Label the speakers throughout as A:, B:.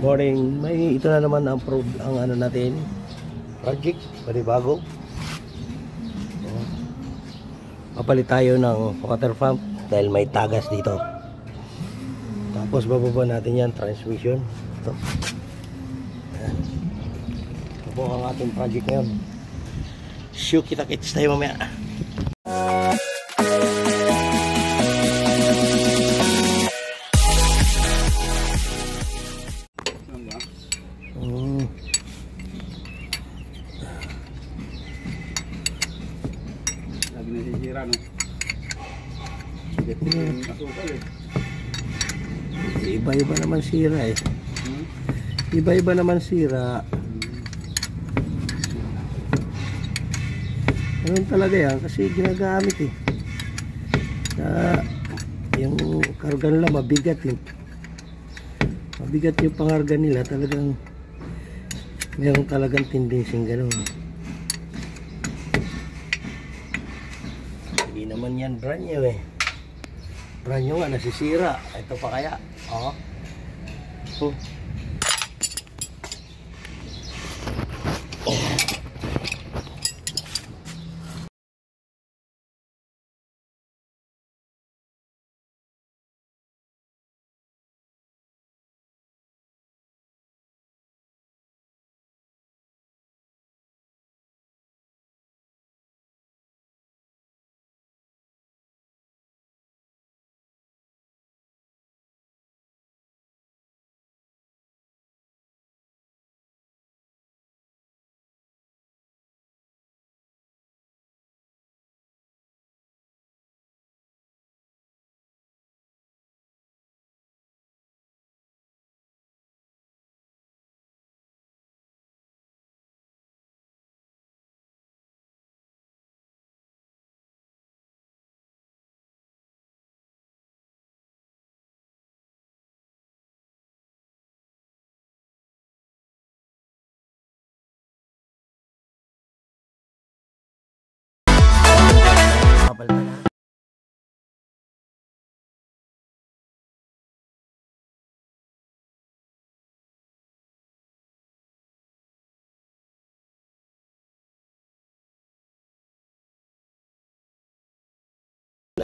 A: Morning. May ito na naman ang ano natin. Project, bago. Papalit tayo ng water pump dahil may tagas dito. Tapos bababa natin yan, transmission. Ito. Ayan. Ito po ang ating project ngayon. Kita-kits tayo mamaya.
B: Lagi nasisira, no? Asukal eh.
A: Iba-iba naman sira eh. Iba-iba naman sira. Ganun talaga yan kasi ginagamit eh. Yung karga nila mabigat eh. Mabigat yung pangarga nila, talagang mayroong talagang tendency ganun. Hindi naman yan brand new eh. Brand new nga nasisira. Ito pa kaya. Oh.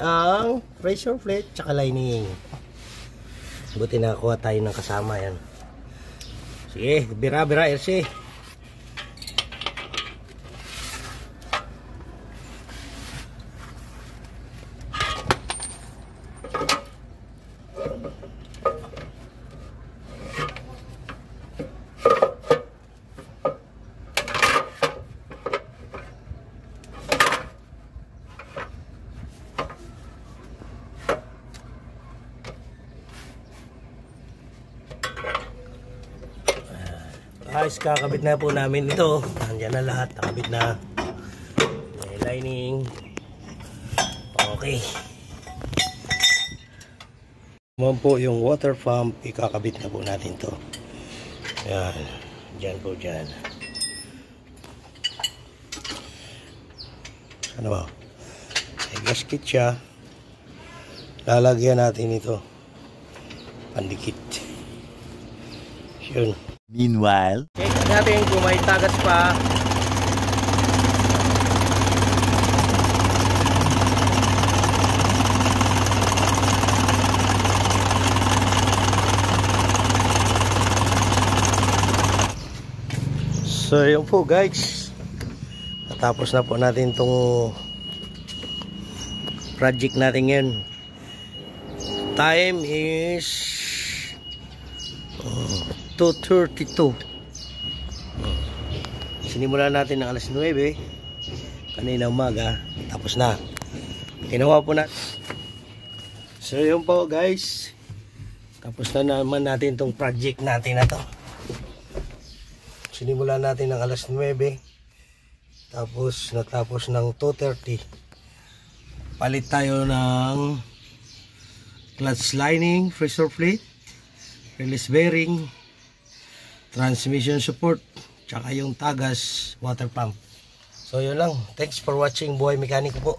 A: Ang pressure plate tsaka lining. Buti nakakuha tayo ng kasama yan. Sige, bira RC. Guys, kakabit na po namin ito. Nandiyan na lahat, nakabit na. May lining. Okay. Naman po yung water pump, ikakabit na po natin to. Yan, dyan po dyan. Ano ba? May gasket siya. Lalagyan natin ito. Pandikit. Yun.
C: Meanwhile,
A: check natin kung may tagas pa. So yun po guys, natapos na po natin tong project natin ngayon. Time is 2:32. Sinimulan natin ng alas 9 kanina umaga, tapos na. Ginawa po na. So yun po guys, tapos na naman natin tong project natin na to. Sinimulan natin ng alas 9, tapos natapos ng 2:30. Palit tayo ng clutch lining, pressure plate, release bearing, transmission support, tsaka yung tagas water pump. So yun lang. Thanks for watching Buhay Mekaniko po.